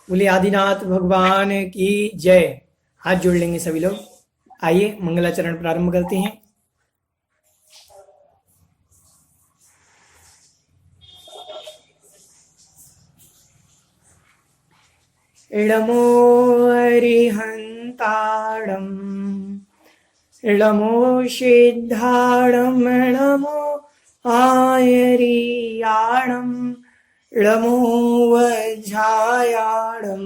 बोले आदिनाथ भगवान की जय। हाथ जोड़ लेंगे सभी लोग। आइए मंगलाचरण प्रारंभ करते हैं। इडमो अरिहंताणं इडमो सिद्धाणं इडमो आयरियाणं इडमो वज्रायाणं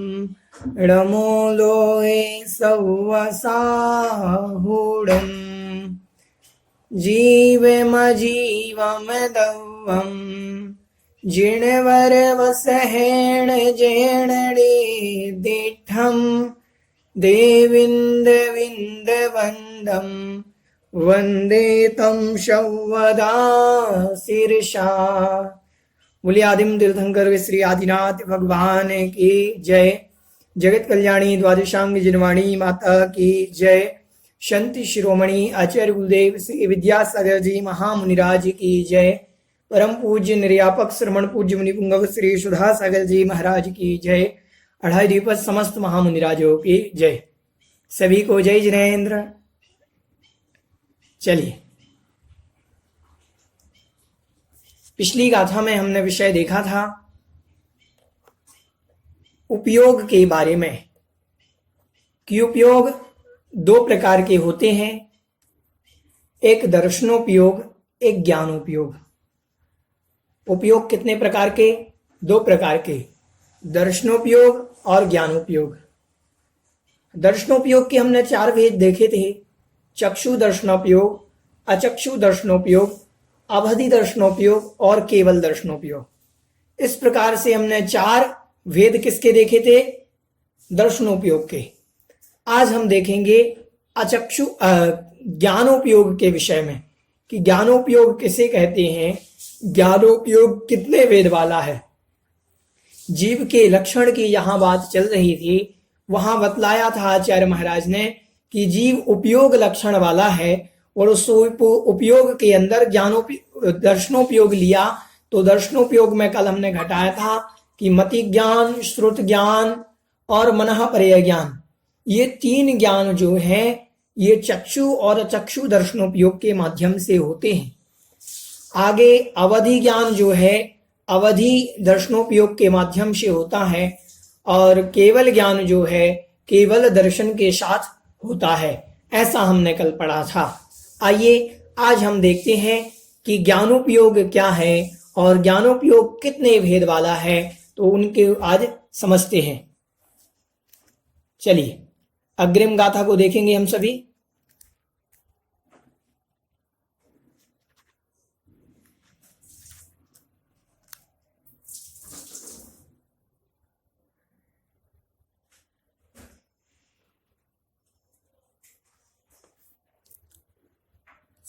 इडमो लोहे सव्वसाहुडम् जीवमजीवमदव्वम् जिणवर वसहेण जेणडे दिठम् देविन्द्रविन्दवन्दम् वन्दे तं शवदा शीर्षा। बोलिए आदिम तीर्थंकर श्री आदिनाथ भगवान की जय। जगत कल्याणी द्वादशांग जिनवाणी माता की जय। संत शिरोमणि आचार्य गुरुदेव श्री विद्यासागर जी महामुनिराज की जय। परम पूज्य निर्यापक श्रमण पूज्य मुनि पुंगव श्री सुधा सागर जी महाराज की जय। अढ़ाई दीपक समस्त महामुनिराजों की जय। सभी को जय जिनेन्द्र। चलिए, पिछली गाथा में हमने विषय देखा था उपयोग के बारे में कि उपयोग दो प्रकार के होते हैं, एक दर्शनोपयोग, एक ज्ञानोपयोग। उपयोग कितने प्रकार के? दो प्रकार के, दर्शनोपयोग और ज्ञानोपयोग। दर्शनोपयोग के हमने चार भेद देखे थे, चक्षु दर्शनोपयोग, अचक्षु दर्शनोपयोग, अवधि दर्शनोपयोग और केवल दर्शनोपयोग। इस प्रकार से हमने चार भेद किसके देखे थे? दर्शनोपयोग के। आज हम देखेंगे अचक्षु ज्ञानोपयोग के विषय में कि ज्ञानोपयोग किसे कहते हैं, ज्ञानोपयोग कितने वेद वाला है। जीव के लक्षण की यहां बात चल रही थी, वहां बतलाया था आचार्य महाराज ने कि जीव उपयोग लक्षण वाला है और उस उपयोग के अंदर दर्शनोपयोग लिया। तो दर्शनोपयोग में कल हमने घटाया था कि मति ज्ञान, श्रुत ज्ञान और मनः पर्यय ज्ञान, ये तीन ज्ञान जो हैं ये चक्षु और अचक्षु दर्शनोपयोग के माध्यम से होते हैं। आगे अवधि ज्ञान जो है अवधि दर्शनोपयोग के माध्यम से होता है और केवल ज्ञान जो है केवल दर्शन के साथ होता है, ऐसा हमने कल पढ़ा था। आइए आज हम देखते हैं कि ज्ञानोपयोग क्या है और ज्ञानोपयोग कितने भेद वाला है, तो उनके आज समझते हैं। चलिए अग्रिम गाथा को देखेंगे हम सभी।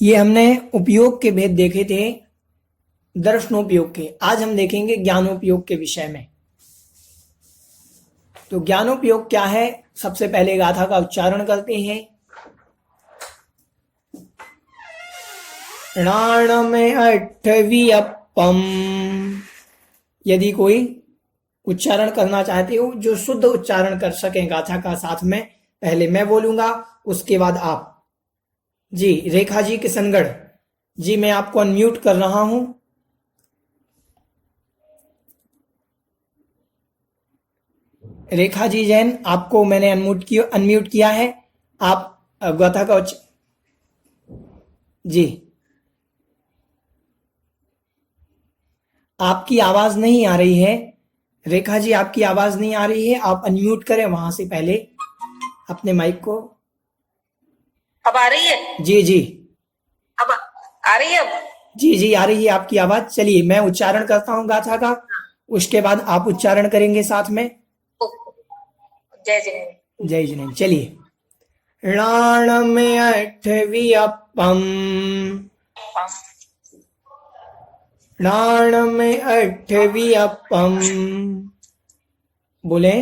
ये हमने उपयोग के भेद देखे थे दर्शनोपयोग के। आज हम देखेंगे ज्ञानोपयोग के विषय में। तो ज्ञानोपयोग क्या है, सबसे पहले गाथा का उच्चारण करते हैं। णाणम अट्ठवियप्पम। यदि कोई उच्चारण करना चाहते हो जो शुद्ध उच्चारण कर सके गाथा का, साथ में पहले मैं बोलूंगा उसके बाद आप। जी रेखा जी किशनगढ़ जी, मैं आपको अनम्यूट कर रहा हूं। रेखा जी जैन, आपको मैंने अनम्यूट किया है। आप गाथा का जी, आपकी आवाज नहीं आ रही है। रेखा जी आपकी आवाज नहीं आ रही है, आप अनम्यूट करें वहां से पहले अपने माइक को। अब आ रही है? जी जी अब आ रही है? अब जी जी आ रही है आपकी आवाज। चलिए मैं उच्चारण करता हूँ गाथा का, उसके बाद आप उच्चारण करेंगे साथ में। जय जिनेन्द्र। जय जिनेन्द्र। चलिए, णाणम अट्ठवियप्पम, णाणम अट्ठवियप्पम। बोले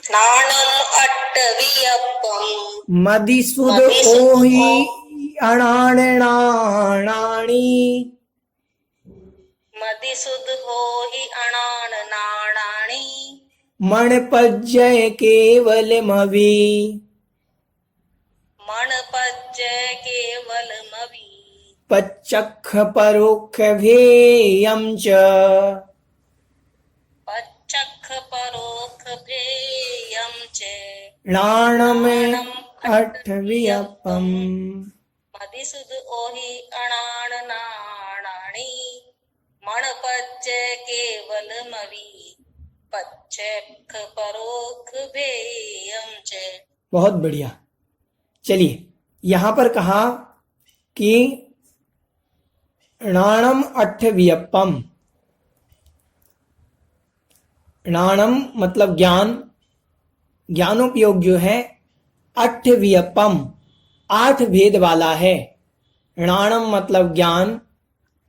नाणम अट्टवियप्पम मदिसुद ओहि अणाणाणी। मदिसुद होहि अणान नाणाणी मणपज्य केवलमवि मणपज्य केवलमवि पच्चक्ख परोक्ष भेयं च पच्चक्ख परोक्ष भेयं च णाणम् अठ्ठवियप्पम् मदिसुद ओहि अणाण नाणाणि मणपज्य केवलमवि पच्चक्ख परोक्ष भेयं च। बहुत बढ़िया। चलिए, यहां पर कहा कि णाणम अठ्ठवियप्पम। णाणम मतलब ज्ञान, ज्ञानोपयोग जो है अठ्ठवियप्पम 8 भेद वाला है। णाणम मतलब ज्ञान,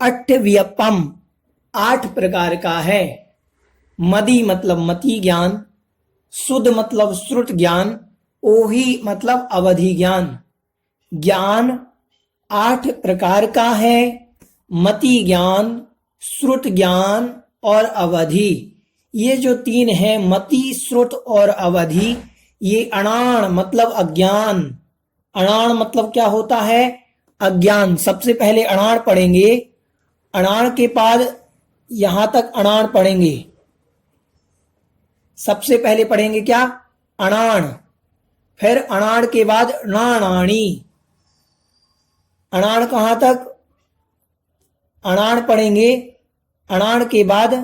अठ्ठवियप्पम 8 प्रकार का है। मदि मतलब मति ज्ञान, सुध मतलब श्रुत ज्ञान, ओहि मतलब अवधि ज्ञान। ज्ञान 8 प्रकार का है। मति ज्ञान, श्रुत ज्ञान और अवधि, ये जो 3 है, मति, श्रुत और अवधि, ये अणाण मतलब अज्ञान। अणाण मतलब क्या होता है? अज्ञान। सबसे पहले अणाण पढ़ेंगे, अणाण के बाद यहां तक अणाण पढ़ेंगे। सबसे पहले पढ़ेंगे क्या? अणाण। फिर अणाण के बाद णाणाणी। अणाण कहां तक? अणाण पढ़ेंगे, अणाण के बाद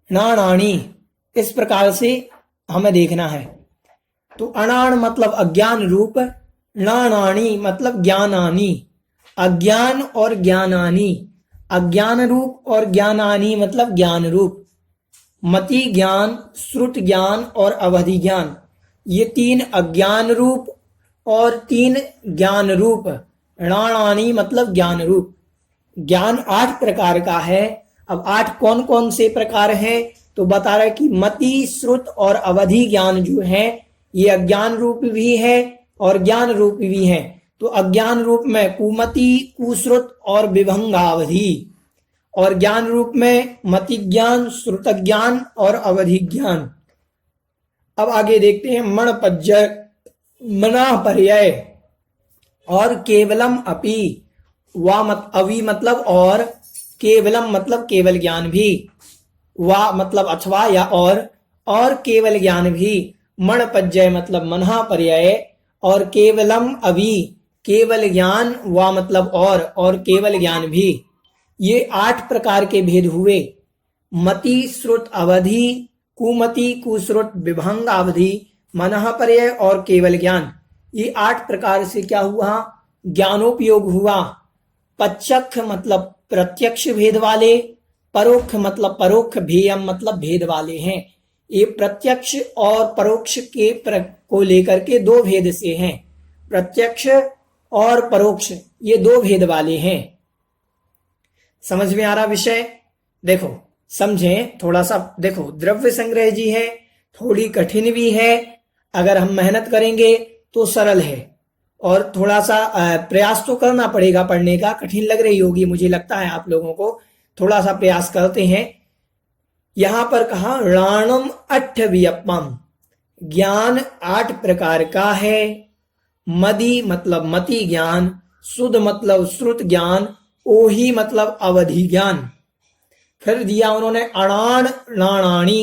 णाणाणी। इस प्रकार से हमें देखना है। तो अणाण मतलब अज्ञान रूप, णाणाणी मतलब ज्ञानानी। अज्ञान और ज्ञानानी, अज्ञान रूप और ज्ञानानी मतलब ज्ञान रूप। मति ज्ञान, श्रुत ज्ञान और अवधि ज्ञान, ये 3 अज्ञान रूप और 3 ज्ञान रूप। णाणानी मतलब ज्ञान रूप। ज्ञान 8 प्रकार का है। अब 8 कौन कौन से प्रकार हैं? तो बता रहा है कि मति, श्रुत और अवधि ज्ञान जो है ये अज्ञान रूप भी है और ज्ञान रूप भी है। तो अज्ञान रूप में कुमति, कुश्रुत और विभंगावधि, और ज्ञान रूप में मति ज्ञान, श्रुत ज्ञान और अवधि ज्ञान। अब आगे देखते हैं मणपज्य, मना पर्याय और केवलम अपि। अवि मतलब और, केवलम मतलब केवल ज्ञान भी, वा मतलब अथवा या और केवल ज्ञान भी। मणपज्य मतलब मना पर्याय और केवलम अवि केवल ज्ञान, वा मतलब और केवल ज्ञान भी। ये 8 प्रकार के भेद हुए। मति, श्रुत, अवधि, कुमति, कुश्रुत, विभंग अवधि, मनः पर्याय और केवल ज्ञान, ये 8 प्रकार से क्या हुआ? ज्ञानोपयोग हुआ। पच्चक्ख मतलब प्रत्यक्ष भेद वाले, परोक्ष मतलब परोक्ष, भेयम मतलब भेद वाले हैं। ये प्रत्यक्ष और परोक्ष के को लेकर के 2 भेद से हैं। प्रत्यक्ष और परोक्ष ये 2 भेद वाले हैं। समझ में आ रहा विषय? देखो समझें थोड़ा सा। देखो द्रव्य संग्रह जी है, थोड़ी कठिन भी है। अगर हम मेहनत करेंगे तो सरल है, और थोड़ा सा प्रयास तो करना पड़ेगा पढ़ने का। कठिन लग रही होगी मुझे लगता है आप लोगों को। थोड़ा सा प्रयास करते हैं। यहां पर कहा णाणम अठ्ठवियप्पम, ज्ञान 8 प्रकार का है। मदि मतलब मति ज्ञान, सुध मतलब श्रुत ज्ञान, ओहि मतलब अवधि ज्ञान। फिर दिया उन्होंने अणाण णाणाणी।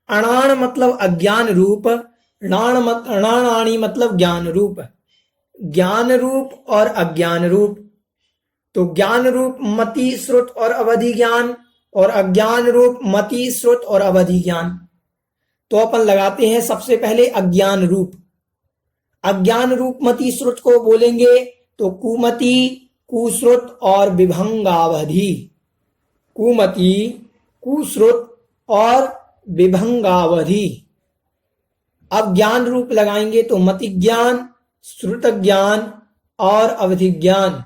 अणाण मतलब अज्ञान रूप, णाणाणी मतलब ज्ञान रूप। ज्ञान रूप और अज्ञान रूप। तो ज्ञान रूप मति, श्रुत और अवधि ज्ञान, और अज्ञान रूप मति, श्रुत और अवधि ज्ञान। तो अपन लगाते हैं सबसे पहले अज्ञान रूप। अज्ञान रूप मति, श्रुत को बोलेंगे तो कुमति, कुश्रुत और विभंगावधि। कुमति, कुश्रुत और विभंगावधि। अब ज्ञान रूप लगाएंगे तो मति ज्ञान, श्रुत ज्ञान और अवधि ज्ञान।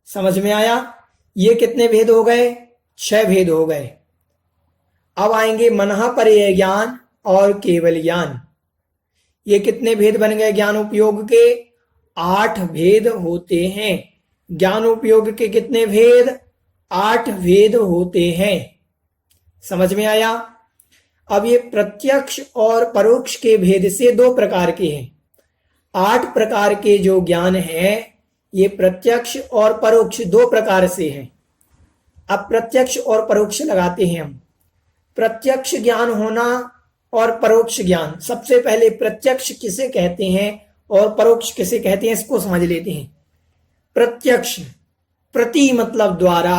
समझ में आया? ये कितने भेद हो गए? 6 भेद हो गए। अब आएंगे मनः पर्याय ज्ञान और केवल ज्ञान। ये कितने भेद बन गए ज्ञानोपयोग के? 8 भेद होते हैं। ज्ञानोपयोग के कितने भेद? 8 भेद होते हैं। समझ में आया? अब ये प्रत्यक्ष और परोक्ष के भेद से 2 प्रकार के हैं। 8 प्रकार के जो ज्ञान है ये प्रत्यक्ष और परोक्ष 2 प्रकार से हैं। अब प्रत्यक्ष और परोक्ष लगाते हैं हम। प्रत्यक्ष ज्ञान होना और परोक्ष ज्ञान। सबसे पहले प्रत्यक्ष किसे कहते हैं और परोक्ष किसे कहते हैं इसको समझ लेते हैं। प्रत्यक्ष, प्रति मतलब द्वारा,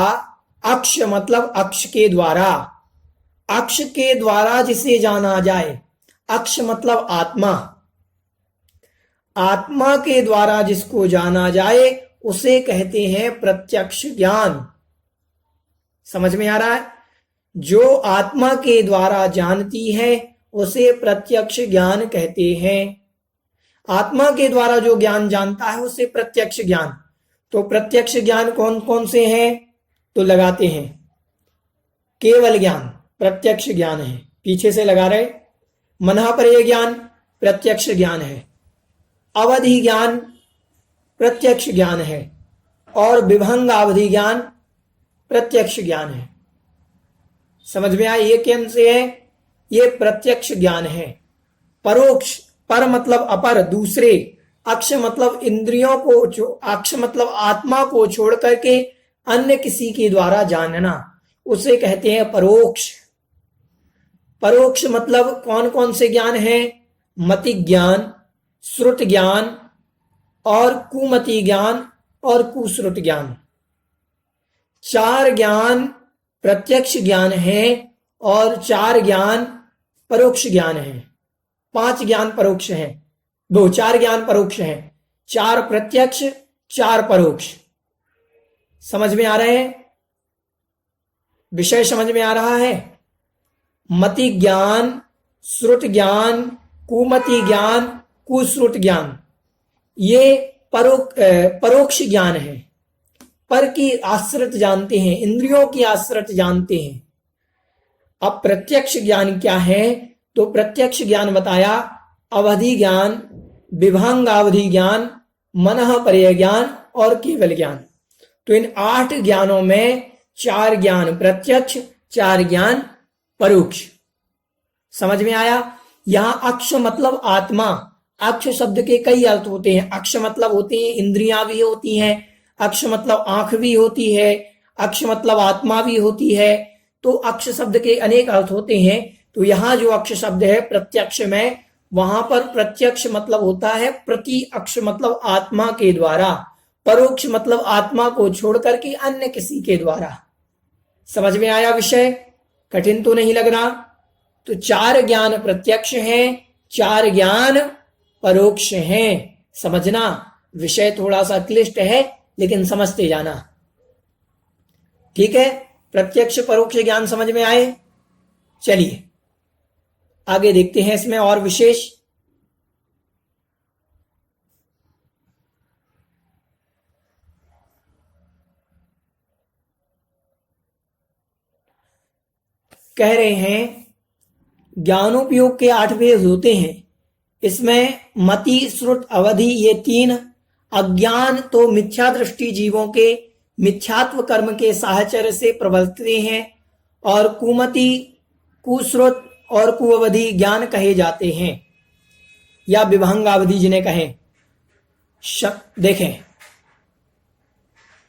अक्ष मतलब अक्ष के द्वारा, अक्ष के द्वारा जिसे जाना जाए। अक्ष मतलब आत्मा, आत्मा के द्वारा जिसको जाना जाए उसे कहते हैं प्रत्यक्ष ज्ञान। समझ में आ रहा है? जो आत्मा के द्वारा जानती है उसे प्रत्यक्ष ज्ञान कहते हैं। आत्मा के द्वारा जो ज्ञान जानता है उसे प्रत्यक्ष ज्ञान। तो प्रत्यक्ष ज्ञान कौन कौन से हैं तो लगाते हैं। केवल ज्ञान प्रत्यक्ष ज्ञान है, पीछे से लगा रहे। मनःपरय ज्ञान प्रत्यक्ष ज्ञान है। अवधि ज्ञान प्रत्यक्ष ज्ञान है और विभंगावधि ज्ञान प्रत्यक्ष ज्ञान है। समझ में आया? ये कौन से है? ये प्रत्यक्ष ज्ञान है। परोक्ष, पर मतलब अपर, दूसरे, अक्ष मतलब इंद्रियों को, अक्ष मतलब आत्मा को छोड़ करके अन्य किसी के द्वारा जानना, उसे कहते हैं परोक्ष। परोक्ष मतलब कौन कौन से ज्ञान हैं? मति ज्ञान, श्रुत ज्ञान और कुमति ज्ञान और कुश्रुत ज्ञान। 4 ज्ञान प्रत्यक्ष ज्ञान है और 4 ज्ञान परोक्ष ज्ञान है। 5 ज्ञान परोक्ष हैं, 4 ज्ञान परोक्ष हैं, 4 प्रत्यक्ष, 4 परोक्ष। समझ में आ रहे हैं? विषय समझ में आ रहा है? मति ज्ञान, श्रुत ज्ञान, कुमति ज्ञान, कुश्रुत ज्ञान, ये परोक्ष ज्ञान है। पर की आश्रित जानते हैं, इंद्रियों की आश्रित जानते हैं। अब प्रत्यक्ष ज्ञान क्या है? तो प्रत्यक्ष ज्ञान बताया अवधि ज्ञान, विभंगावधि ज्ञान, मनःपरय ज्ञान और केवल ज्ञान। तो इन 8 ज्ञानों में 4 ज्ञान प्रत्यक्ष, 4 ज्ञान परोक्ष। समझ में आया? यहां अक्ष मतलब आत्मा। अक्ष शब्द के कई अर्थ होते हैं। अक्ष मतलब होते हैं इंद्रियां भी होती हैं, अक्ष मतलब आंख भी होती है, अक्ष मतलब आत्मा भी होती है। तो अक्ष शब्द के अनेक अर्थ होते हैं। तो यहां जो अक्ष शब्द है प्रत्यक्ष में, वहां पर प्रत्यक्ष मतलब होता है प्रति, अक्ष मतलब आत्मा के द्वारा, परोक्ष मतलब आत्मा को छोड़ करके अन्य किसी के द्वारा। समझ में आया विषय? कठिन तो नहीं लग रहा? तो 4 ज्ञान प्रत्यक्ष हैं, 4 ज्ञान परोक्ष हैं। समझना, विषय थोड़ा सा क्लिष्ट है लेकिन समझते जाना। ठीक है? प्रत्यक्ष परोक्ष ज्ञान समझ में आए? चलिए आगे देखते हैं इसमें और विशेष। कह रहे हैं ज्ञानोपयोग के 8 भेद होते हैं। इसमें मति, श्रुत, अवधि, ये 3 अज्ञान तो मिथ्या दृष्टि जीवों के मिथ्यात्व कर्म के साहचर्य से प्रवर्तते हैं और कुमति, कुश्रुत और कुअवधि ज्ञान कहे जाते हैं या विभंगावधि जिन्हें कहें। देखें,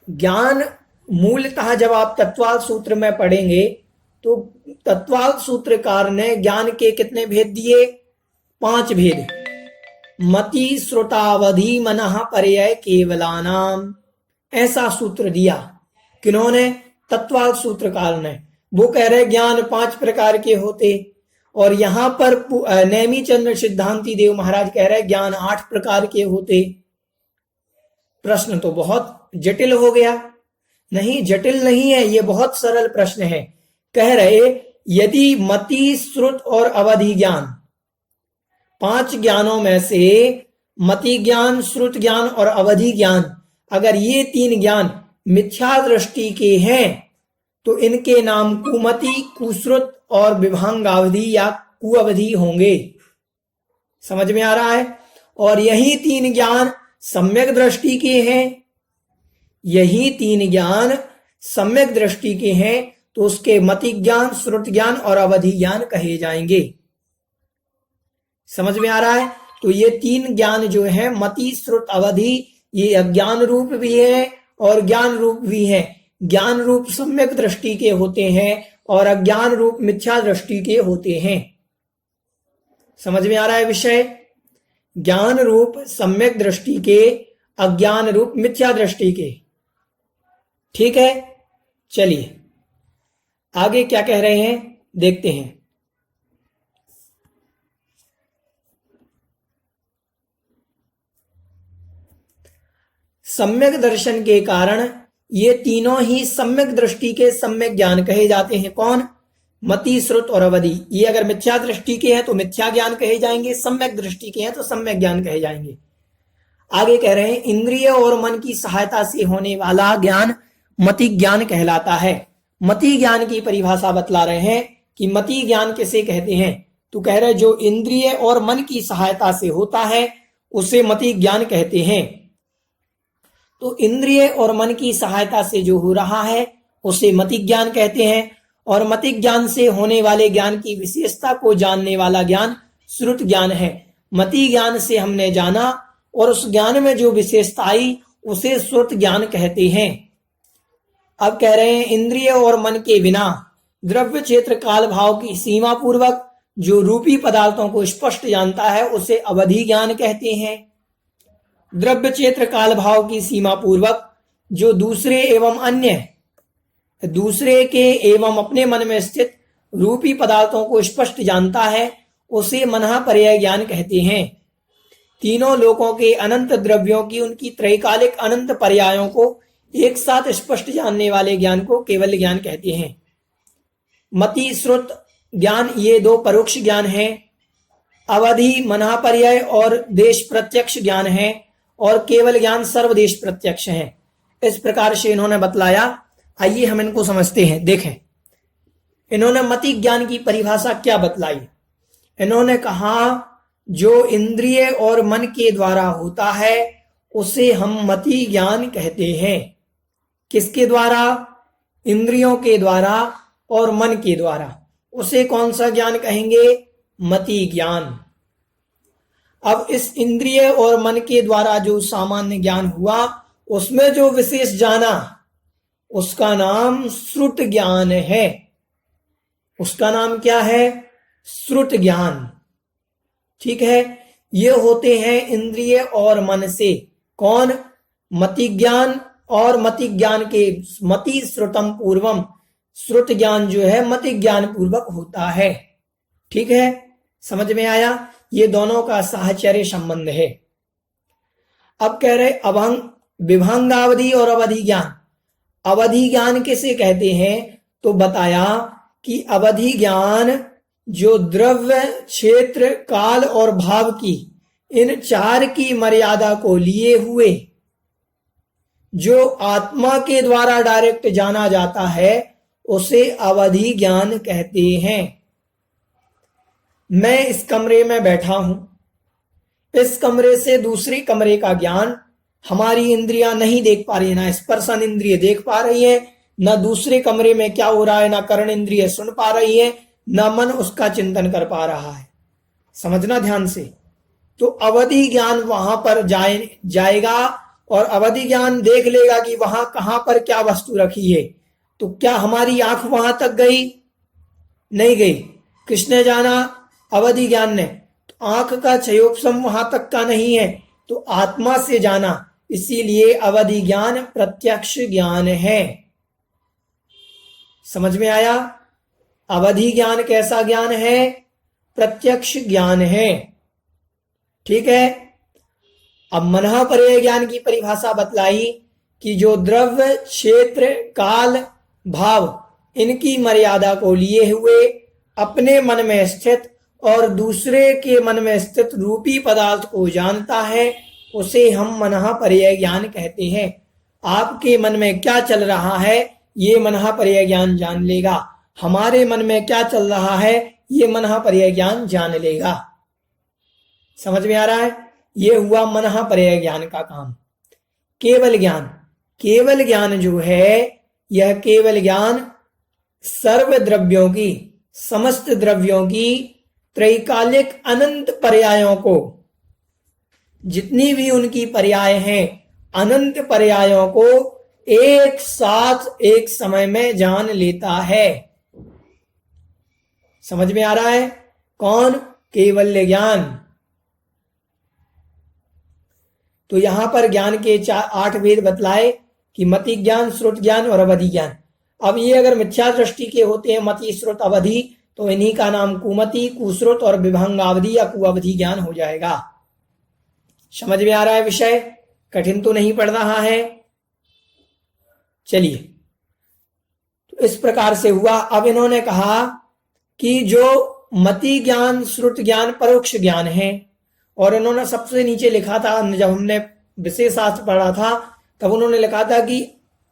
ज्ञान मूलतः जब आप तत्वाल सूत्र में पढ़ेंगे तो तत्वाल सूत्रकार ने ज्ञान के कितने भेद दिए? 5 भेद। मति, श्रुतावधि, मनःपरय, केवलानाम, ऐसा सूत्र दिया। किन्होंने? तत्वाल सूत्रकार ने। वो कह रहे ज्ञान 5 प्रकार के होते और यहां पर नेमी चंद्र सिद्धांति देव महाराज कह रहे ज्ञान 8 प्रकार के होते। प्रश्न तो बहुत जटिल हो गया। नहीं, जटिल नहीं है, ये बहुत सरल प्रश्न है। कह रहे यदि मति, श्रुत और अवधि ज्ञान 5 ज्ञानों में से मति ज्ञान, श्रुत ज्ञान और अवधि ज्ञान, अगर ये 3 ज्ञान मिथ्या दृष्टि के हैं तो इनके नाम कुमति, कुश्रुत और विभंगावधि या कुअवधि होंगे। समझ में आ रहा है? और यही 3 ज्ञान सम्यक दृष्टि के हैं। यही 3 ज्ञान सम्यक दृष्टि के हैं तो उसके मति ज्ञान, श्रुत ज्ञान और अवधि ज्ञान कहे जाएंगे। समझ में आ रहा है? तो ये तीन ज्ञान जो है, मति, श्रुत, अवधि, ये अज्ञान रूप भी है और ज्ञान रूप भी है। ज्ञान रूप सम्यक दृष्टि के होते हैं और अज्ञान रूप मिथ्या दृष्टि के होते हैं। समझ में आ रहा है विषय? ज्ञान रूप सम्यक दृष्टि के, अज्ञान रूप मिथ्या दृष्टि के। ठीक है, चलिए आगे क्या कह रहे हैं देखते हैं। सम्यक दर्शन के कारण ये तीनों ही सम्यक दृष्टि के सम्यक ज्ञान कहे जाते हैं। कौन? मति, श्रुत और अवधि। ये अगर मिथ्या दृष्टि के हैं तो मिथ्या ज्ञान कहे जाएंगे, सम्यक दृष्टि के हैं तो सम्यक ज्ञान कहे जाएंगे। आगे कह रहे हैं इंद्रिय और मन की सहायता से होने वाला ज्ञान मति ज्ञान कहलाता है। मति ज्ञान की परिभाषा बतला रहे हैं कि मति ज्ञान किसे कहते हैं। तो कह रहे जो इंद्रिय और मन की सहायता से होता है उसे मति ज्ञान कहते हैं। तो इंद्रिय और मन की सहायता से जो हो रहा है उसे मति ज्ञान कहते हैं। और मति ज्ञान से होने वाले ज्ञान की विशेषता को जानने वाला ज्ञान श्रुत ज्ञान है। मति ज्ञान से हमने जाना और उस ज्ञान में जो विशेषता आई उसे श्रुत ज्ञान कहते हैं। अब कह रहे हैं इंद्रिय और मन के बिना द्रव्य क्षेत्र काल भाव की सीमा पूर्वक जो रूपी पदार्थों को स्पष्ट जानता है उसे अवधि ज्ञान कहते हैं। द्रव्य क्षेत्र काल भाव की सीमा पूर्वक जो दूसरे एवं अन्य, दूसरे के एवं अपने मन में स्थित रूपी पदार्थों को स्पष्ट जानता है उसे मनः पर्याय ज्ञान कहते हैं। तीनों लोकों के अनंत द्रव्यों की उनकी त्रैकालिक अनंत पर्यायों को एक साथ स्पष्ट जानने वाले ज्ञान को केवल ज्ञान कहते हैं। मति, श्रुत ज्ञान ये दो परोक्ष ज्ञान हैं। अवधि मनः पर्याय और देश प्रत्यक्ष ज्ञान है और केवल ज्ञान सर्वदेश प्रत्यक्ष है। इस प्रकार से इन्होंने बतलाया। आइए हम इनको समझते हैं। देखें इन्होंने मति ज्ञान की परिभाषा क्या बतलाई। इन्होंने कहा जो इंद्रिय और मन के द्वारा होता है उसे हम मति ज्ञान कहते हैं। किसके द्वारा? इंद्रियों के द्वारा और मन के द्वारा। उसे कौन सा ज्ञान कहेंगे? मति ज्ञान। अब इस इंद्रिय और मन के द्वारा जो सामान्य ज्ञान हुआ उसमें जो विशेष जाना उसका नाम श्रुत ज्ञान है। उसका नाम क्या है? श्रुत ज्ञान। ठीक है, ये होते हैं इंद्रिय और मन से। कौन? मति ज्ञान। और मति ज्ञान के मति श्रुतम पूर्वम, श्रुत ज्ञान जो है मति ज्ञान पूर्वक होता है। ठीक है, समझ में आया? ये दोनों का साहचर्य संबंध है। अब कह रहे अभंग, विभंगावधि और अवधि ज्ञान। अवधि ज्ञान किसे कहते हैं? तो बताया कि अवधि ज्ञान जो द्रव्य, क्षेत्र, काल और भाव की इन चार की मर्यादा को लिए हुए जो आत्मा के द्वारा डायरेक्ट जाना जाता है उसे अवधि ज्ञान कहते हैं। मैं इस कमरे में बैठा हूं, इस कमरे से दूसरे कमरे का ज्ञान हमारी इंद्रियां नहीं देख पा रही है। ना स्पर्शन इंद्रिय देख पा रही है, ना दूसरे कमरे में क्या हो रहा है, ना कर्ण इंद्रिय सुन पा रही है, ना मन उसका चिंतन कर पा रहा है। समझना ध्यान से। तो अवधि ज्ञान वहां पर जाएगा और अवधि ज्ञान देख लेगा कि वहां कहां पर क्या वस्तु रखी है। तो क्या हमारी आंख वहां तक गई? नहीं गई। किसने जाना? अवधि ज्ञान ने। तो आंख का क्षयोपम वहां तक का नहीं है, तो आत्मा से जाना। इसीलिए अवधि ज्ञान प्रत्यक्ष ज्ञान है। समझ में आया? अवधि ज्ञान कैसा ज्ञान है? प्रत्यक्ष ज्ञान है। ठीक है। अब मनः पर्याय ज्ञान की परिभाषा बतलाई कि जो द्रव्य, क्षेत्र, काल, भाव इनकी मर्यादा को लिए हुए अपने मन में स्थित और दूसरे के मन में स्थित रूपी पदार्थ को जानता है उसे हम मनः पर्याय ज्ञान कहते हैं। आपके मन में क्या चल रहा है ये मनः पर्याय ज्ञान जान लेगा। हमारे मन में क्या चल रहा है ये मनः पर्याय ज्ञान जान लेगा। समझ में आ रहा है? ये हुआ मनः पर्याय ज्ञान का काम। केवल ज्ञान। केवल ज्ञान जो है यह केवल ज्ञान सर्व द्रव्यों की, समस्त द्रव्यों की त्रैकालिक अनंत पर्यायों को, जितनी भी उनकी पर्याय हैं, अनंत पर्यायों को एक साथ एक समय में जान लेता है। समझ में आ रहा है? कौन? केवल्य ज्ञान। तो यहां पर ज्ञान के 8 भेद बतलाए कि मति ज्ञान, श्रुत ज्ञान और अवधि ज्ञान। अब ये अगर मिथ्या दृष्टि के होते हैं मति, श्रुत, अवधि, तो इन्हीं का नाम कुमति, कुश्रुत और विभंगावधि या कुअवधि ज्ञान हो जाएगा। समझ में आ रहा है विषय? कठिन तो नहीं पड़ रहा है? चलिए, तो इस प्रकार से हुआ। अब इन्होंने कहा कि जो मति ज्ञान, श्रुत ज्ञान, परोक्ष ज्ञान है, और इन्होंने सबसे नीचे लिखा था, जब हमने विशेषार्थ पढ़ा था तब उन्होंने लिखा था कि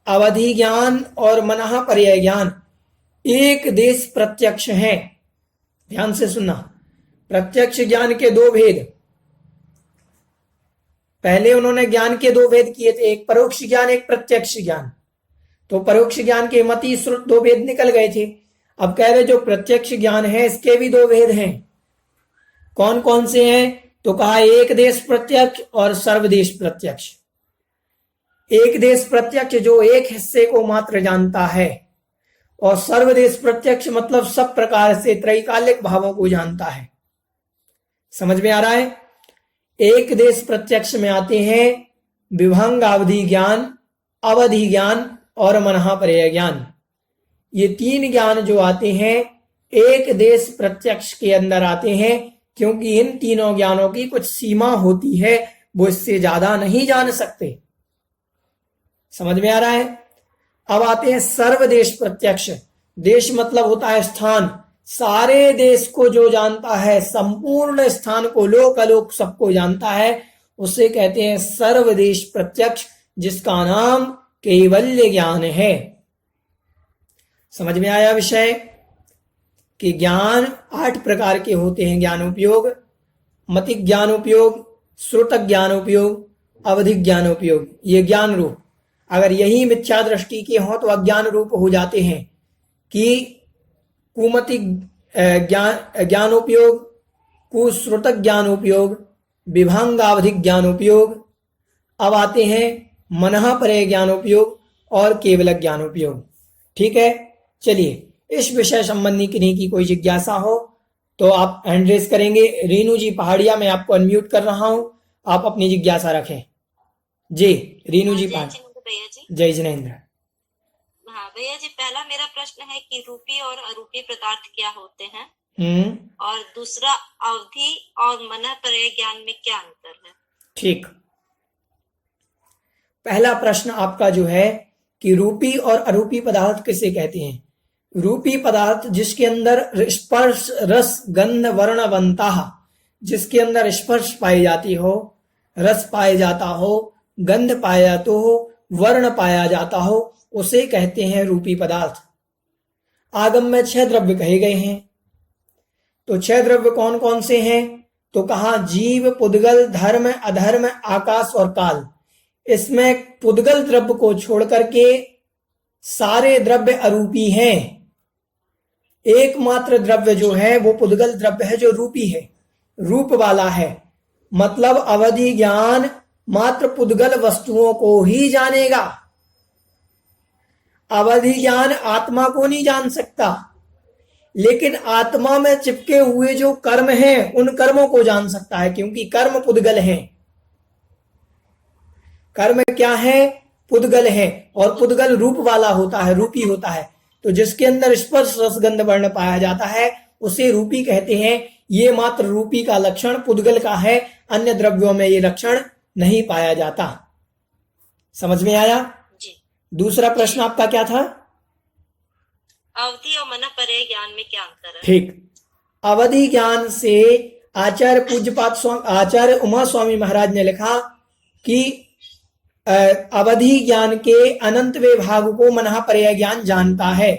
अवधि ज्ञान और मनः पर्याय ज्ञान एक देश प्रत्यक्ष है। ध्यान से सुनना, प्रत्यक्ष ज्ञान के 2 भेद। पहले उन्होंने ज्ञान के 2 भेद किए थे, एक परोक्ष ज्ञान, एक प्रत्यक्ष ज्ञान। तो परोक्ष ज्ञान के मति, श्रुत 2 भेद निकल गए थे। अब कह रहे जो प्रत्यक्ष ज्ञान है इसके भी 2 भेद हैं। कौन कौन से हैं? तो कहा एक देश प्रत्यक्ष और सर्वदेश प्रत्यक्ष। एक देश प्रत्यक्ष जो एक हिस्से को मात्र जानता है, और सर्वदेश प्रत्यक्ष मतलब सब प्रकार से त्रैकालिक भावों को जानता है। समझ में आ रहा है? एक देश प्रत्यक्ष में आते हैं विभंगावधि ज्ञान, अवधि ज्ञान और मनः पर्याय ज्ञान। ये 3 ज्ञान जो आते हैं एक देश प्रत्यक्ष के अंदर आते हैं, क्योंकि इन तीनों ज्ञानों की कुछ सीमा होती है, वो इससे ज्यादा नहीं जान सकते। समझ में आ रहा है? अब आते हैं सर्वदेश प्रत्यक्ष। देश मतलब होता है स्थान, सारे देश को जो जानता है, संपूर्ण स्थान को, लोक अलोक सबको जानता है, उसे कहते हैं सर्वदेश प्रत्यक्ष, जिसका नाम कैवल्य ज्ञान है। समझ में आया विषय? कि ज्ञान 8 प्रकार के होते हैं। ज्ञानोपयोग, मति ज्ञानोपयोग, श्रुत ज्ञानोपयोग, अवधि ज्ञानोपयोग, ये ज्ञान रूप। अगर यही मिथ्या दृष्टि के हों तो अज्ञान रूप हो जाते हैं कि कुमति ज्ञानोपयोग, कुश्रुत ज्ञानोपयोग, विभंगावधि ज्ञानोपयोग। अब आते हैं मनः पर्याय ज्ञानोपयोग और केवल ज्ञानोपयोग। ठीक है, चलिए, इस विषय संबंधी किन्हीं की कोई जिज्ञासा हो तो आप हैंड रेज करेंगे। रीनू जी पहाड़िया, मैं आपको अनम्यूट कर रहा हूं, आप अपनी जिज्ञासा रखें। जी रीनू जी पहाड़। भैया जी, जय जिनेन्द्र। हाँ भैया जी, पहला मेरा प्रश्न है कि रूपी और अरूपी पदार्थ क्या होते हैं, और दूसरा अवधि और मनः पर्याय ज्ञान में क्या अंतर है? ठीक। पहला प्रश्न आपका जो है कि रूपी और अरूपी पदार्थ किसे कहते हैं? रूपी पदार्थ जिसके अंदर स्पर्श, रस, गंध, वर्ण बनता, जिसके अंदर स्पर्श पाई जाती हो, रस पाया जाता हो, गंध पाया जाता हो, वर्ण पाया जाता हो, उसे कहते हैं रूपी पदार्थ। आगम में 6 द्रव्य कहे गए हैं। तो 6 द्रव्य कौन कौन से हैं? तो कहा जीव, पुद्गल, धर्म, अधर्म, आकाश और काल। इसमें पुद्गल द्रव्य को छोड़ करके सारे द्रव्य अरूपी हैं। एकमात्र द्रव्य जो है वो पुद्गल द्रव्य है, जो रूपी है, रूप वाला है। मतलब अवधि ज्ञान मात्र पुद्गल वस्तुओं को ही जानेगा। अवधि ज्ञान आत्मा को नहीं जान सकता, लेकिन आत्मा में चिपके हुए जो कर्म हैं उन कर्मों को जान सकता है, क्योंकि कर्म पुद्गल हैं। कर्म क्या है? पुद्गल है, और पुद्गल रूप वाला होता है, रूपी होता है। तो जिसके अंदर स्पर्श, रसगंध, वर्ण पाया जाता है उसे रूपी कहते हैं। ये मात्र रूपी का लक्षण पुद्गल का है, अन्य द्रव्यों में ये लक्षण नहीं पाया जाता। समझ में आया? जी। दूसरा प्रश्न आपका क्या था? अवधि और मनः पर्याय ज्ञान में क्या अंतर है? ठीक। अवधि ज्ञान से आचार्य पूज्यपाद आचार्य उमा स्वामी महाराज ने लिखा कि अवधि ज्ञान के अनंतवें भाग को मनः पर्याय ज्ञान जानता है।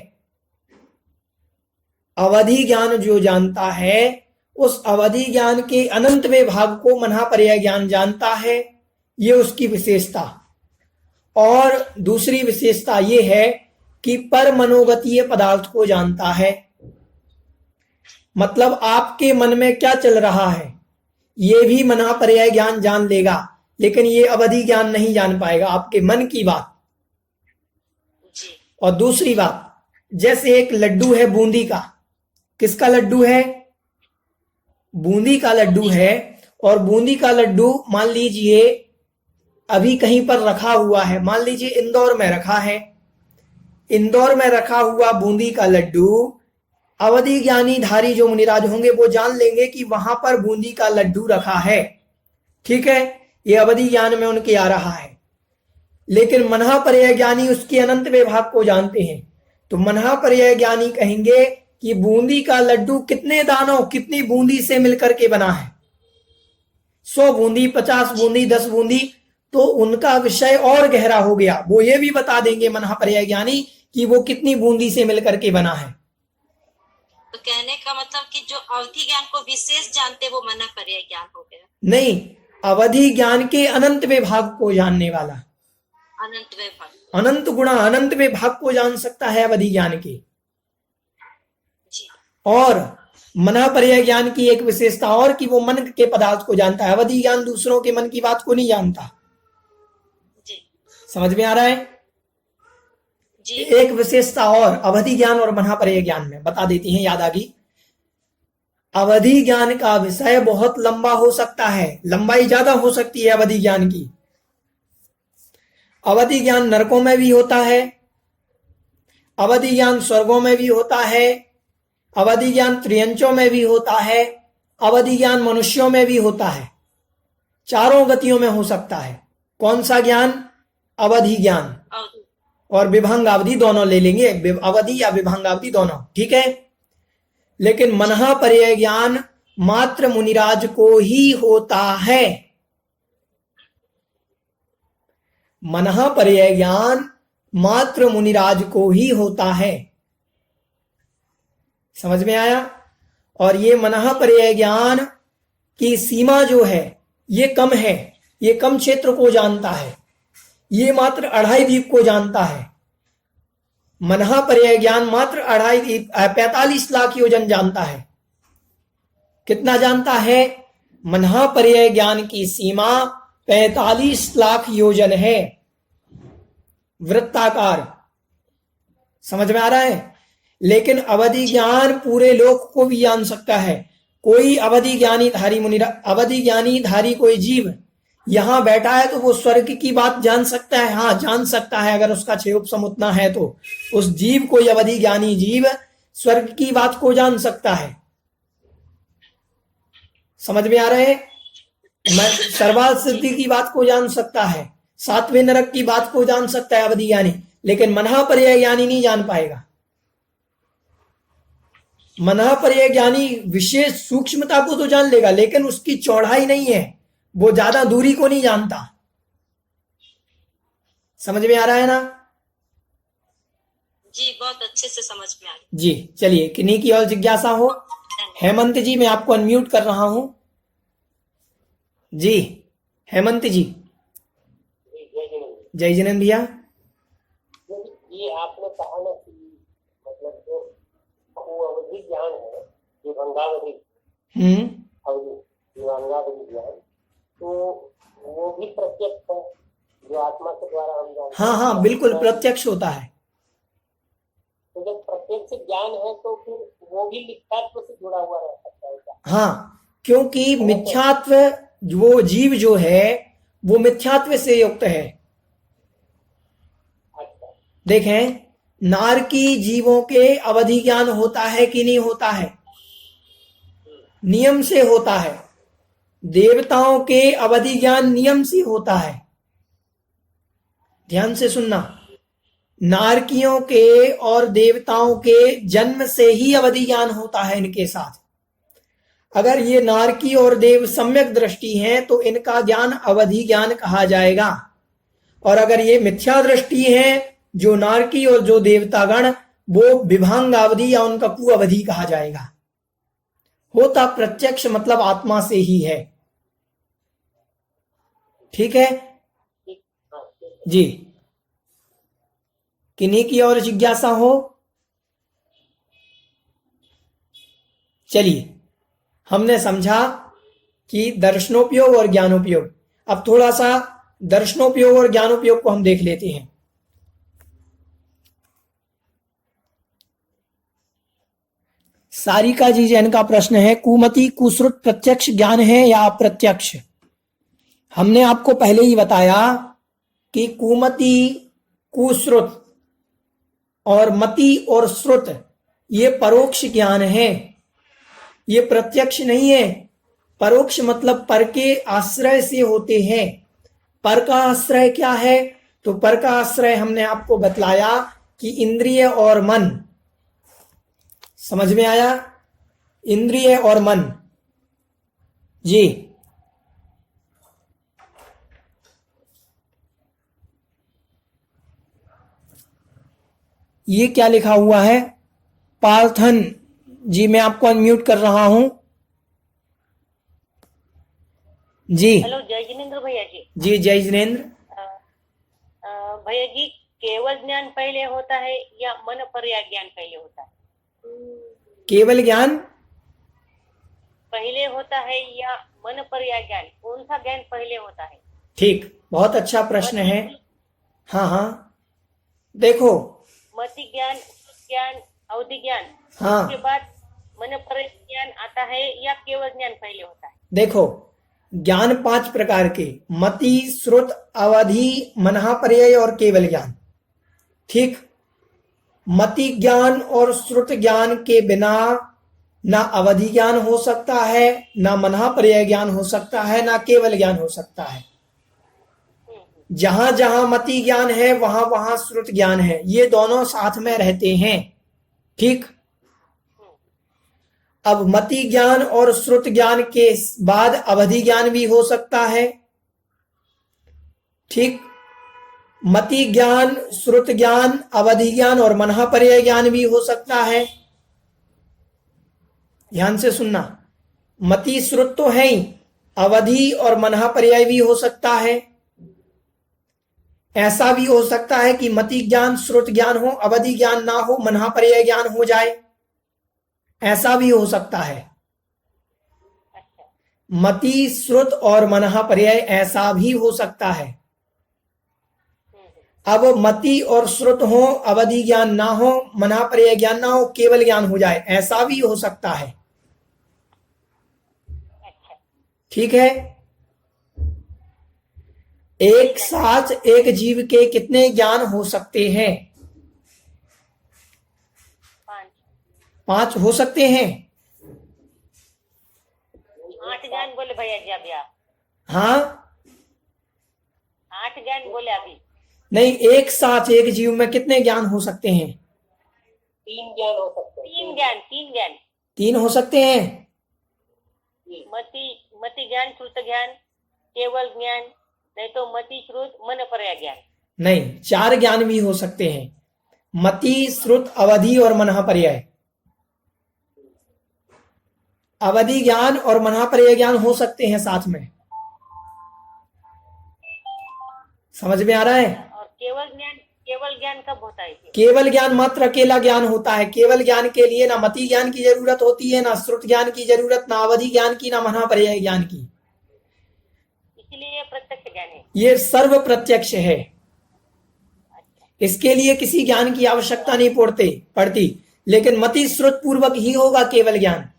अवधि ज्ञान जो जानता है उस अवधि ज्ञान के अनंतवें भाग को मनः पर्याय ज्ञान जानता है, ये उसकी विशेषता। और दूसरी विशेषता ये है कि पर मनोगतीय पदार्थ को जानता है। मतलब आपके मन में क्या चल रहा है ये भी मना पर्याय ज्ञान जान लेगा, लेकिन ये अवधि ज्ञान नहीं जान पाएगा, आपके मन की बात। और दूसरी बात, जैसे एक लड्डू है बूंदी का, किसका लड्डू है? बूंदी का लड्डू है। और बूंदी का लड्डू मान लीजिए अभी कहीं पर रखा हुआ है, मान लीजिए इंदौर में रखा है। इंदौर में रखा हुआ बूंदी का लड्डू अवधि ज्ञानी धारी जो मुनिराज होंगे वो जान लेंगे कि वहां पर बूंदी का लड्डू रखा है। ठीक है, ये अवधि ज्ञान में उनके आ रहा है। लेकिन मनहा पर्याय ज्ञानी उसके अनंत विभाग को जानते हैं। तो मनहा पर्याय ज्ञानी कहेंगे कि बूंदी का लड्डू कितने दानों, कितनी बूंदी से मिलकर के बना है, 100 बूंदी, 50 बूंदी, 10 बूंदी, तो उनका विषय और गहरा हो गया। वो ये भी बता देंगे मनहा पर्याय ज्ञानी कि वो कितनी बूंदी से मिलकर के बना है। तो कहने का मतलब कि जो अवधि ज्ञान को विशेष जानते वो मनहा पर्याय ज्ञान हो गया? नहीं, अवधि ज्ञान के अनंत विभाग को जानने वाला। अनंत विभाग, अनंत गुणा, अनंत विभाग को जान सकता है अवधि ज्ञान के। और मनहा पर्याय ज्ञान की एक विशेषता और कि वो मन के पदार्थ को जानता है। अवधि ज्ञान दूसरों के मन की बात को नहीं जानता। समझ में आ रहा है? जी। एक विशेषता और अवधि ज्ञान और मनहा पर्याय ज्ञान में बता देती हैं, याद आ गई। अवधि ज्ञान का विषय बहुत लंबा हो सकता है, लंबाई ज्यादा हो सकती है अवधि ज्ञान की। अवधि ज्ञान नरकों में भी होता है, अवधि ज्ञान स्वर्गों में भी होता है, अवधि ज्ञान त्रियंचों में भी होता है, अवधि ज्ञान मनुष्यों में भी होता है। चारों गतियों में हो सकता है। कौन सा ज्ञान? अवधि ज्ञान और विभंगावधि दोनों ले लेंगे, अवधि या विभंगावधि दोनों, ठीक है। लेकिन मनहा पर्याय ज्ञान मात्र मुनिराज को ही होता है। मनहा पर्याय ज्ञान मात्र मुनिराज को ही होता है। समझ में आया? और ये मनहा पर्याय ज्ञान की सीमा जो है ये कम है, ये कम क्षेत्र को जानता है, ये मात्र 2.5 द्वीप को जानता है। मनहा पर्याय ज्ञान मात्र 45 लाख योजन जानता है। कितना जानता है? मनहा पर्याय ज्ञान की सीमा 45 लाख योजन है, वृत्ताकार। समझ में आ रहा है? लेकिन अवधि ज्ञान पूरे लोक को भी जान सकता है। कोई अवधि ज्ञानी धारी अवधि ज्ञानी धारी कोई जीव यहां बैठा है तो वो स्वर्ग की बात जान सकता है। हाँ, जान सकता है, अगर उसका क्षेयोपशम उतना है तो उस जीव, कोई अवधि ज्ञानी जीव स्वर्ग की बात को जान सकता है। समझ में आ रहे हैं? सर्वार्थ सिद्धि की बात को जान सकता है, 7वें नरक की बात को जान सकता है अवधि ज्ञानी, लेकिन मनहा पर्याय ज्ञानी नहीं जान पाएगा। मनहा पर्याय ज्ञानी विशेष सूक्ष्मता को तो जान लेगा, लेकिन उसकी चौड़ाई नहीं है, वो ज्यादा दूरी को नहीं जानता। समझ में आ रहा है ना? जी, बहुत अच्छे से समझ में आ रहा है। जी, चलिए, किन्हीं की और जिज्ञासा हो? हेमंत जी, मैं आपको अनम्यूट कर रहा हूं। जी, हेमंत जी। जय जिनेंद्र भैया। ये आपने कहा ना कि मतलब जो अवधि ज्ञान है, विभंगावधि अवधि, विभंगावधि ज्ञान, तो वो भी प्रत्यक्ष है जो आत्मा के द्वारा हम जानते हैं। हाँ हाँ, बिल्कुल प्रत्यक्ष होता है। तो जब प्रत्यक्ष ज्ञान है तो फिर वो भी मिथ्यात्व से जुड़ा हुआ रह सकता है क्या? हाँ, क्योंकि मिथ्यात्व, वो जीव जो है वो मिथ्यात्व से युक्त है। अच्छा, देखें, नारकी जीवों के अवधि ज्ञान होता है कि नहीं होता है? नियम से होता है। देवताओं के अवधि ज्ञान नियम से होता है। ध्यान से सुनना, नारकियों के और देवताओं के जन्म से ही अवधि ज्ञान होता है इनके साथ। अगर ये नारकी और देव सम्यक दृष्टि हैं तो इनका ज्ञान अवधि ज्ञान कहा जाएगा। और अगर ये मिथ्या दृष्टि है, जो नारकी और जो देवतागण, वो विभंगावधि या उनका कुअवधि कहा जाएगा। होता प्रत्यक्ष मतलब आत्मा से ही है। ठीक है जी। किन्हीं की और जिज्ञासा हो? चलिए, हमने समझा कि दर्शनोपयोग और ज्ञानोपयोग। अब थोड़ा सा दर्शनोपयोग और ज्ञानोपयोग को हम देख लेते हैं। सारिका जी जैन का प्रश्न है, कुमति कुश्रुत प्रत्यक्ष ज्ञान है या अप्रत्यक्ष? हमने आपको पहले ही बताया कि कुमति, कुश्रुत और मति और श्रुत ये परोक्ष ज्ञान है, ये प्रत्यक्ष नहीं है। परोक्ष मतलब पर के आश्रय से होते हैं। पर का आश्रय क्या है? तो पर का आश्रय हमने आपको बतलाया कि इंद्रिय और मन। समझ में आया? इंद्रिय और मन जी। ये क्या लिखा हुआ है? पार्थन जी, मैं आपको अनम्यूट कर रहा हूं जी। हेलो, जय जिनेन्द्र भैया जी। जी जय जिनेन्द्र। भैया जी, केवल ज्ञान पहले होता है या मन पर्याय ज्ञान पहले होता है? केवल ज्ञान पहले होता है या मन पर्याय ज्ञान, कौन सा ज्ञान पहले होता है? ठीक, बहुत अच्छा प्रश्न है। हाँ हाँ, देखो, मति ज्ञान, ज्ञान, अवधि ज्ञान, हाँ, उसके बाद मन पर्याय ज्ञान आता है या केवल ज्ञान पहले होता है? देखो, ज्ञान 5 प्रकार के, मति, श्रुत, अवधि, मनःपर्यय और केवल ज्ञान। ठीक, मति ज्ञान और श्रुत ज्ञान के बिना ना अवधि ज्ञान हो सकता है, ना मनःपर्यय ज्ञान हो सकता है, ना केवल ज्ञान हो सकता है। जहां जहां मति ज्ञान है वहां वहां श्रुत ज्ञान है, ये दोनों साथ में रहते हैं। ठीक, अब मति ज्ञान और श्रुत ज्ञान के बाद अवधि ज्ञान भी हो सकता है। ठीक, मति ज्ञान, श्रुत ज्ञान, अवधि ज्ञान और मनःपर्यय ज्ञान भी हो सकता है। ध्यान से सुनना, मति श्रुत तो है ही, अवधि और मनःपर्यय भी हो सकता है। ऐसा भी हो सकता है कि मति ज्ञान, श्रुत ज्ञान हो, अवधि ज्ञान ना हो, मनःपर्यय ज्ञान हो जाए, ऐसा भी हो सकता है। मति, श्रुत और मनःपर्यय ऐसा भी हो सकता है। अब मति और श्रुत हो, अवधि ज्ञान ना हो, मनःपर्यय ज्ञान ना हो, केवल ज्ञान हो जाए, ऐसा भी हो सकता है। ठीक है, एक साथ एक जीव के कितने ज्ञान हो सकते हैं? 5 हो सकते हैं। 8 ज्ञान बोले भैया जी अभी आप। हाँ, 8 ज्ञान बोले अभी। नहीं, एक साथ एक जीव में कितने ज्ञान हो सकते हैं? 3 ज्ञान हो सकते हैं। 3 ज्ञान, 3 ज्ञान। 3 हो सकते हैं। मति ज्ञान, श्रुत ज्ञान, केवल ज्ञान, नहीं तो मति, श्रुत, मन पर्याय ज्ञान। नहीं, 4 ज्ञान भी हो सकते हैं, मति, श्रुत, अवधि और मनःपर्यय। अवधि ज्ञान और मनःपर्यय ज्ञान हो सकते हैं साथ में। समझ में आ रहा है? और केवल ज्ञान कब होता है? केवल ज्ञान मात्र अकेला ज्ञान होता है। केवल ज्ञान के लिए ना मति ज्ञान की जरूरत होती है, ना श्रुत ज्ञान की जरूरत, ना अवधि ज्ञान की, ना मनःपर्यय ज्ञान की। इसलिए प्रत्यक्ष ज्ञान है। ये सर्व प्रत्यक्ष है। इसके लिए किसी ज्ञान की आवश्यकता नहीं पड़ती, लेकिन मति श्रुत पूर्वक ही होगा केवल ज्ञान।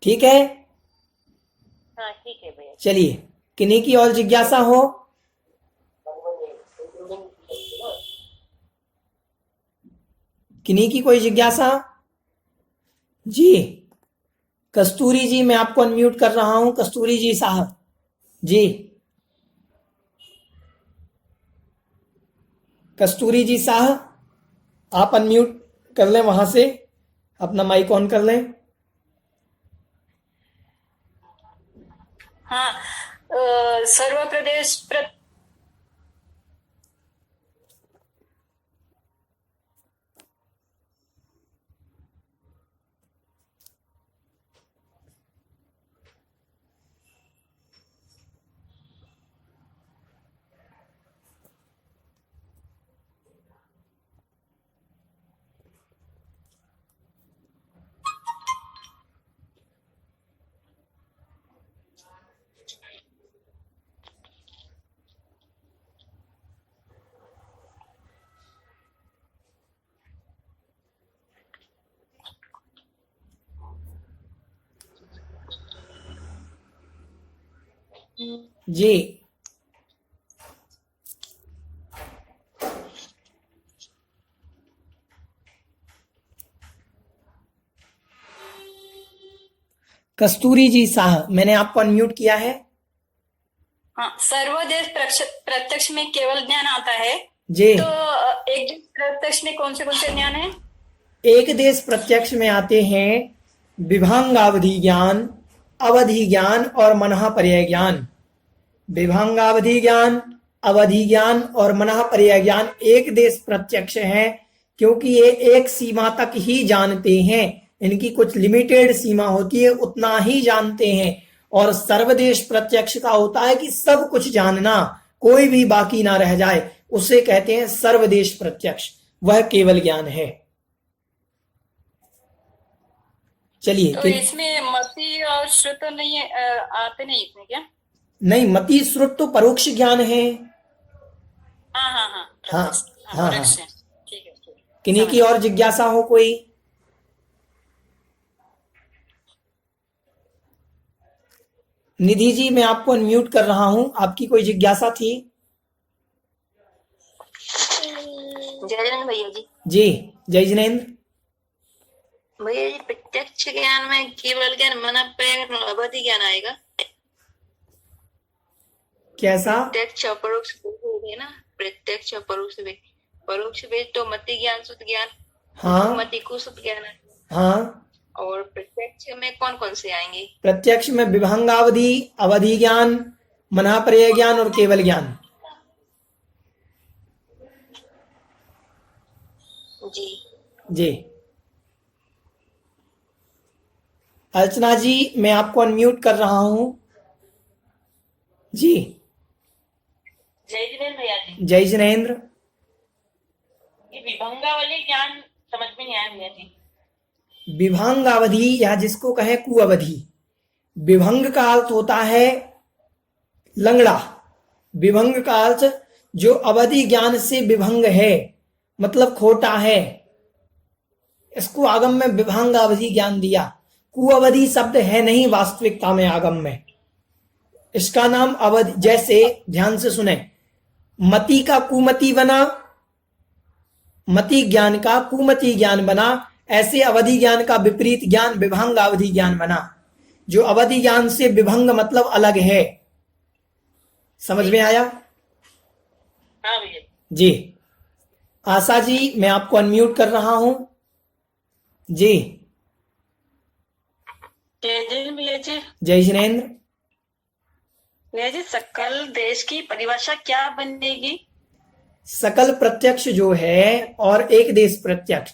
ठीक है? हाँ ठीक है भैया। चलिए, किन्हीं की और जिज्ञासा हो? किन्हीं की कोई जिज्ञासा? जी, कस्तूरी जी, मैं आपको अनम्यूट कर रहा हूं। कस्तूरी जी साहब जी, कस्तूरी जी साहब, आप अनम्यूट कर लें, वहां से अपना माइक ऑन कर लें। हाँ, सर्व प्रदेश जी। कस्तूरी जी शाह, मैंने आपको अनम्यूट किया है। हाँ, सर्वदेश प्रत्यक्ष में केवल ज्ञान आता है जी। तो एक देश प्रत्यक्ष में कौन से ज्ञान है? एक देश प्रत्यक्ष में आते हैं विभांगावधि ज्ञान, अवधि ज्ञान और मनःपर्यय ज्ञान। विभांगावधि ज्ञान, अवधि ज्ञान और मनःपर्यय ज्ञान एक देश प्रत्यक्ष है, क्योंकि ये एक सीमा तक ही जानते हैं। इनकी कुछ लिमिटेड सीमा होती है, उतना ही जानते हैं। और सर्वदेश प्रत्यक्ष का होता है कि सब कुछ जानना, कोई भी बाकी ना रह जाए, उसे कहते हैं सर्वदेश प्रत्यक्ष। वह केवल ज्ञान है। चलिए, तो इसमें मति और श्रुत नहीं आते नहीं इसमें क्या? नहीं, मति श्रुत तो परोक्ष ज्ञान है। हाँ हाँ हाँ हाँ हाँ हाँ। ठीक है। किन्हीं की और जिज्ञासा हो कोई? निधि जी, मैं आपको अनम्यूट कर रहा हूं, आपकी कोई जिज्ञासा थी? जय जिनेंद्र भैया जी। जी, जय जिनेंद्र भैया जी, प्रत्यक्ष ज्ञान में केवल ज्ञान, मनःपर्यय और अवधि ज्ञान आएगा? कैसा? प्रत्यक्ष अपरोक्ष है ना, प्रत्यक्ष अपरोक्ष भेद। परोक्ष भेद तो मति ज्ञान, शुद्ध ज्ञान। हाँ, मति को शुद्ध ज्ञान है। हाँ। और प्रत्यक्ष में कौन कौन से आएंगे? प्रत्यक्ष में विभांगावधि, अवधि ज्ञान, मनःपर्यय ज्ञान और केवल ज्ञान। जी जी। अर्चना जी, मैं आपको अनम्यूट कर रहा हूं। जी। जय जिनेंद्र भैया जी। जय जिनेंद्र। ये विभंगावली ज्ञान समझ में नहीं आया भैया जी। विभंगावधि या जिसको कहे कुअवधि, विभंग का अर्थ होता है लंगड़ा। विभंग का अर्थ जो अवधि ज्ञान से विभंग है, मतलब खोटा है, इसको आगम में विभंगावधि ज्ञान दिया। कुअवधि शब्द है नहीं वास्तविकता में आगम में, इसका नाम अवधि। जैसे ध्यान से सुने, मति का कुमति बना, मति ज्ञान का कुमति ज्ञान बना, ऐसे अवधि ज्ञान का विपरीत ज्ञान विभंगावधि ज्ञान बना। जो अवधि ज्ञान से विभंग मतलब अलग है। समझ में आया? हाँ भैया जी। आशा जी, मैं आपको अनम्यूट कर रहा हूं। जी। जय जिनेंद्र भैया जी। जय जिनेंद्र भैया जी, सकल देश की परिभाषा क्या बनेगी? सकल प्रत्यक्ष जो है और एक देश प्रत्यक्ष।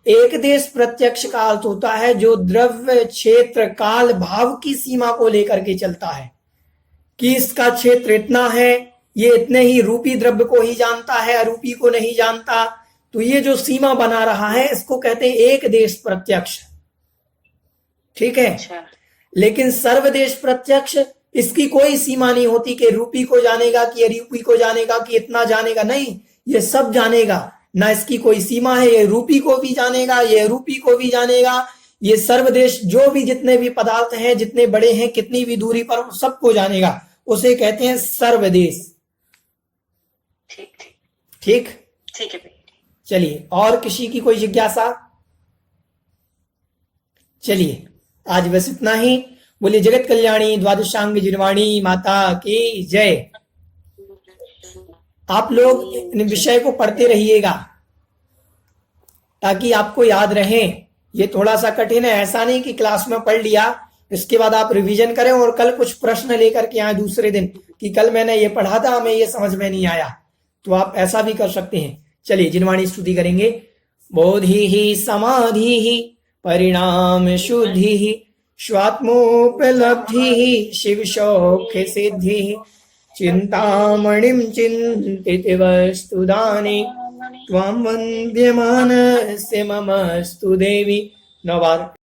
एक देश प्रत्यक्ष का अर्थ होता है जो द्रव्य, क्षेत्र, काल, भाव की सीमा को लेकर के चलता है कि इसका क्षेत्र इतना है, ये इतने ही रूपी द्रव्य को ही जानता है, अरूपी को नहीं जानता। तो ये जो सीमा बना रहा है, इसको कहते हैं एक देश प्रत्यक्ष। ठीक है। अच्छा। लेकिन सर्वदेश प्रत्यक्ष, इसकी कोई सीमा नहीं होती कि रूपी को जानेगा कि अरूपी को जानेगा कि इतना जानेगा। नहीं, ये सब जानेगा, ना इसकी कोई सीमा है। ये रूपी को भी जानेगा, ये अरूपी को भी जानेगा। ये सर्वदेश जो भी जितने भी पदार्थ हैं, जितने बड़े हैं, कितनी भी दूरी पर, सबको जानेगा। उसे कहते हैं सर्वदेश। ठीक ठीक ठीक ठीक है भैया। चलिए, और किसी की कोई जिज्ञासा? चलिए, आज बस इतना ही। बोलिए जगत कल्याणी द्वादशांग जिनवाणी माता की जय। आप लोग इन विषय को पढ़ते रहिएगा ताकि आपको याद रहे। ये थोड़ा सा कठिन है, ऐसा नहीं कि क्लास में पढ़ लिया इसके बाद आप रिवीजन करें और कल कुछ प्रश्न लेकर के आए दूसरे दिन कि कल मैंने ये पढ़ा था, हमें ये समझ में नहीं आया। तो आप ऐसा भी कर सकते हैं। चलिए, जिनवाणी स्तुति करेंगे। बोधि ही समाधि ही परिणाम शुद्धि ही स्वात्मोपलब्धि ही शिव सौख्य सिद्धि चिंतामणिं चिंतित वस्तुदाने त्वां वन्द्यमानस्य ममस्तु देवी। 9 बार।